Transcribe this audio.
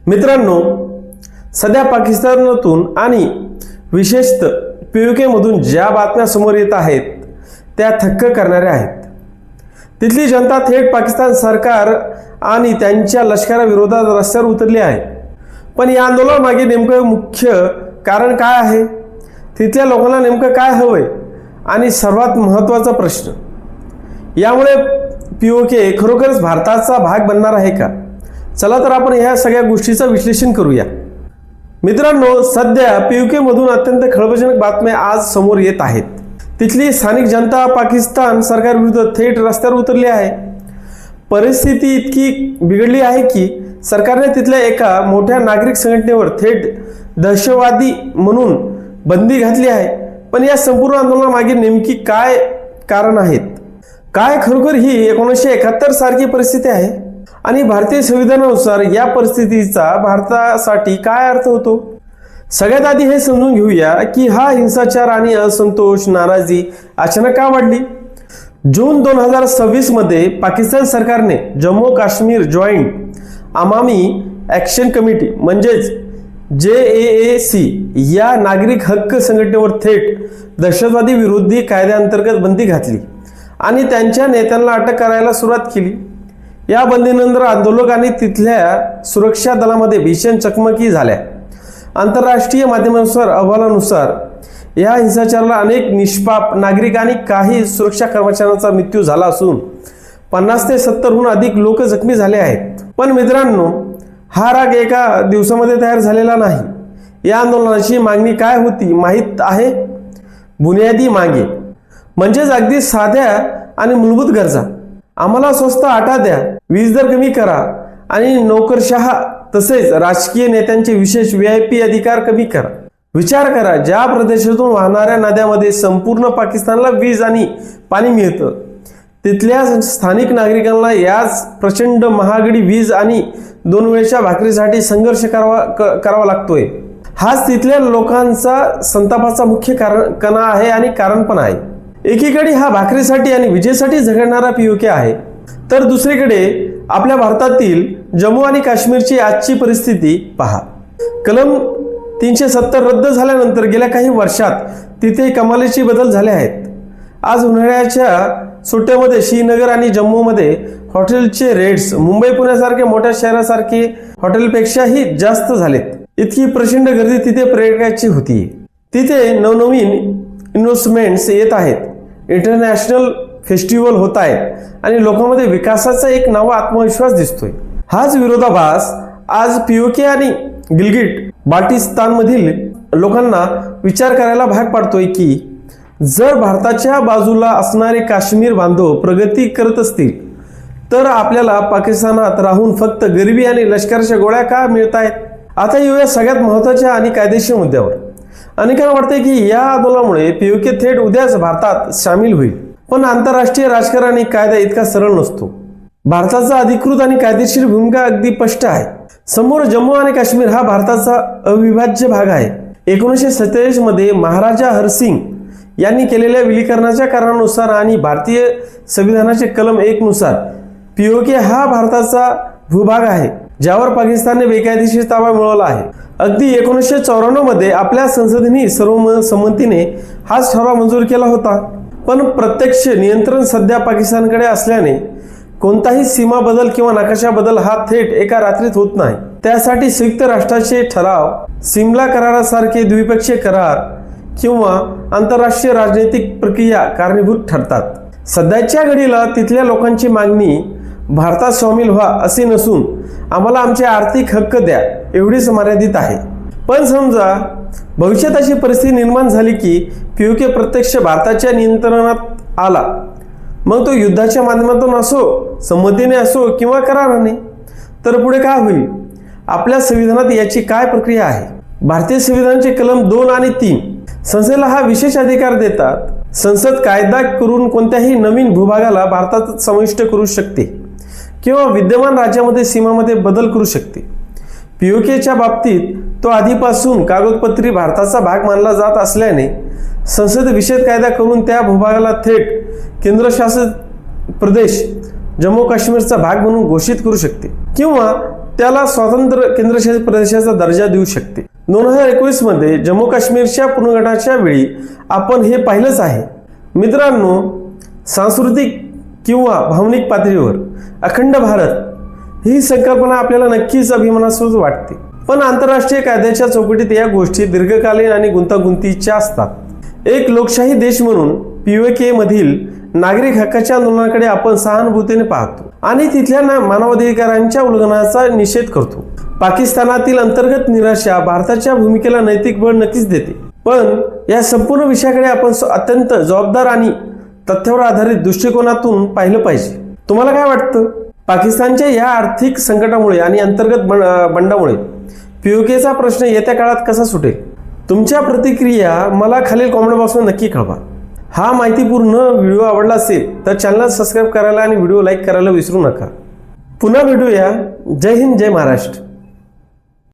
मित्रांनो, सध्या पाकिस्तानातून आणि विशेषतः POK मधून ज्या बातम्या समोर येत आहेत त्या थक्क करणाऱ्या आहेत. तिथली जनता थेट पाकिस्तान सरकार आणि त्यांच्या लष्कराविरोधात रस्त्यावर उतरली आहे. पण या आंदोलनामागे नेमकं मुख्य कारण काय आहे? तिथल्या लोकांना नेमकं काय हवंय? आणि सर्वात महत्त्वाचा प्रश्न, यामुळे POK खरोखरच भारताचा भाग बनणार आहे का? चला तर आपण ह्या सगळ्या गोष्टीचं विश्लेषण करूया. मित्रांनो, सध्या POK मधून अत्यंत खळबळजनक बातम्या आज समोर येत आहेत. तिथली स्थानिक जनता पाकिस्तान सरकारविरुद्ध थेट रस्त्यावर उतरली आहे. परिस्थिती इतकी बिघडली आहे की सरकारने तिथल्या एका मोठ्या नागरिक संघटनेवर थेट दहशतवादी म्हणून बंदी घातली आहे. पण या संपूर्ण आंदोलनामागे नेमकी काय कारण आहेत? काय खरोखर ही 1971 सारखी परिस्थिती आहे? आणि भारतीय संविधानानुसार या परिस्थितीचा भारतासाठी काय अर्थ होतो? सगळ्यात आधी हे समजून घेऊया की हा हिंसाचार आणि असंतोष, नाराजी अचानक का वाढली. जून 2026 मध्ये पाकिस्तान सरकारने जम्मू काश्मीर जॉईंट अवामी ॲक्शन कमिटी म्हणजेच JAAC या नागरिक हक्क संघटनेवर थेट दहशतवादी विरोधी कायद्याअंतर्गत बंदी घातली आणि त्यांच्या नेत्यांना अटक करायला सुरुवात केली. या बंदीनंतर आंदोलक आणि तिथल्या सुरक्षा दलामध्ये भीषण चकमकी झाल्या. आंतरराष्ट्रीय माध्यमांनुसार अहवालानुसार या हिंसाचाराला अनेक निष्पाप नागरिक आणि काही सुरक्षा कर्मचाऱ्यांचा मृत्यू झाला असून 50 ते 70 अधिक लोक जखमी झाले आहेत. पण मित्रांनो, हा राग एका दिवसामध्ये तयार झालेला नाही. या आंदोलनाची मागणी काय होती माहीत आहे? बुनियादी मागे म्हणजेच अगदी साध्या आणि मूलभूत गरजा. आम्हाला स्वस्त आटा द्या, वीज दर कमी करा आणि नोकरशहा तसेच राजकीय नेत्यांचे विशेष VIP अधिकार कमी करा. विचार करा, ज्या प्रदेशातून वाहणाऱ्या नद्यामध्ये संपूर्ण पाकिस्तानला वीज आणि पाणी मिळतं, तिथल्या स्थानिक नागरिकांना याच प्रचंड महागडी वीज आणि 2 वेळच्या भाकरीसाठी संघर्ष करावा लागतोय. हाच तिथल्या लोकांचा संतापाचा मुख्य कणा आहे आणि कारण पण आहे. एकीकडे हा भाकरीसाठी आणि विजेसाठी झगडणारा POK आहे, तर दुसरीकडे आपल्या भारतातील जम्मू आणि काश्मीरची आजची परिस्थिती पहा. कलम 370 रद्द झाल्यानंतर गेल्या काही वर्षात तिथे कमालीचे बदल झाले आहेत. आज उन्हाळ्याच्या सुट्ट्यामध्ये श्रीनगर आणि जम्मूमध्ये हॉटेलचे रेट्स मुंबई पुण्यासारख्या मोठ्या शहरासारखे हॉटेलपेक्षाही जास्त झालेत. इतकी प्रचंड गर्दी तिथे पर्यटकाची होती. तिथे नवनवीन इन्व्हेस्टमेंट्स येत आहेत, इंटरनॅशनल फेस्टिवल होत आहेत आणि लोकांमध्ये विकासाचा एक नवा आत्मविश्वास दिसतोय. हाच विरोधाभास आज POK आणि गिलगिट बाल्टिस्तानमधील लोकांना विचार करायला भाग पाडतोय की जर भारताच्या बाजूला असणारे काश्मीर बांधव प्रगती करत असतील तर आपल्याला पाकिस्तानात राहून फक्त गरिबी आणि लष्कराच्या गोळ्या का मिळत आहेत? आता येऊया सगळ्यात महत्त्वाच्या आणि कायदेशीर मुद्द्यावर. अनेकांना वाटते की या आंदोलनामुळे POK थेट उद्याच भारतात सामील होईल. पण आंतरराष्ट्रीय राजकारण आणि कायदा इतका सरळ नसतो. भारताचा अधिकृत आणि कायदेशीर भूमिका अगदी स्पष्ट आहे. समोर जम्मू आणि काश्मीर हा भारताचा अविभाज्य भाग आहे. 1947 मध्ये महाराजा हरसिंग यांनी केलेल्या विलीकरणाच्या कारणानुसार आणि भारतीय संविधानाचे कलम 1 नुसार POK हा भारताचा भूभाग आहे, ज्यावर पाकिस्तानने बेकायदेशीर ताबा मिळवला आहे. अगदी 1994 मध्ये आपल्या संसदेने सर्वसंमतीने हाच ठराव मंजूर केला होता. पण प्रत्यक्ष नियंत्रण सध्या पाकिस्तानकडे असल्याने कोणताही सीमा बदल किंवा नकाशा बदल हा थेट एका रात्रीत होत नाही. त्यासाठी संयुक्त राष्ट्राचे ठराव, सिमला करारासारखे द्विपक्षीय करार किंवा आंतरराष्ट्रीय राजनैतिक प्रक्रिया कारणीभूत ठरतात. सध्याच्या घडीला तिथल्या लोकांची मागणी भारतात सामील व्हा असे नसून आम्हाला आमचे आर्थिक हक्क द्या एवढीच मर्यादित आहे. पण समजा भविष्यात अशी परिस्थिती निर्माण झाली की POK प्रत्यक्ष भारताच्या नियंत्रणात आला, मग तो युद्धाच्या माध्यमातून असो, संमतीने असो किंवा कराराने, तर पुढे काय होईल? आपल्या संविधानात याची काय प्रक्रिया आहे? भारतीय संविधानाचे कलम 2 आणि 3 संसदेला हा विशेष अधिकार देतात. संसद कायदा करून कोणत्याही नवीन भूभागाला भारतात समाविष्ट करू शकते किंवा विद्यमान राज्यामध्ये सीमामध्ये बदल करू शकते. POKच्या बाबतीत तो आधीपासून कागदपत्री भारताचा भाग मानला जात असल्याने संसद विशेष कायदा करून त्या भूभागाला थेट केंद्रशासित प्रदेश जम्मू काश्मीरचा भाग म्हणून घोषित करू शकते किंवा त्याला स्वतंत्र केंद्रशासित प्रदेशाचा दर्जा देऊ शकते. 2021 मध्ये जम्मू काश्मीरच्या पुनर्गठनाच्या वेळी आपण हे पाहिलंच आहे. मित्रांनो, सांस्कृतिक किंवा भावनिक पातळीवर अखंड भारत ही संकल्पना आपल्याला नक्कीच अभिमानास्पद वाटते, पण आंतरराष्ट्रीय कायद्याच्या चौकटीत या गोष्टी दीर्घकालीन आणि गुंतागुंतीच्या असतात. एक लोकशाही देश म्हणून पीओके मधील नागरिक हक्काच्या आंदोलनाकडे आपण सहानुभूतीने पाहतो आणि तिथल्या मानवाधिकारांच्या उल्लंघनाचा निषेध करतो. पाकिस्तानातील अंतर्गत निराशा भारताच्या भूमिकेला नैतिक बळ नक्कीच देते, पण या संपूर्ण विषयाकडे आपण अत्यंत जबाबदार आणि तथ्यावर आधारित दृष्टिकोनातून पाहिलं पाहिजे. तुम्हाला काय वाटतं? पाकिस्तानच्या या आर्थिक संकटामुळे आणि अंतर्गत बंडामुळे पीओकेचा प्रश्न येत्या काळात कसा सुटेल? तुमच्या प्रतिक्रिया मला खालील कॉमेंट बॉक्समध्ये नक्की कळवा. हा माहितीपूर्ण व्हिडिओ आवडला असेल तर चॅनल सबस्क्राईब करायला आणि व्हिडिओ लाईक करायला विसरू नका. पुन्हा भेटूया. जय हिंद, जय महाराष्ट्र.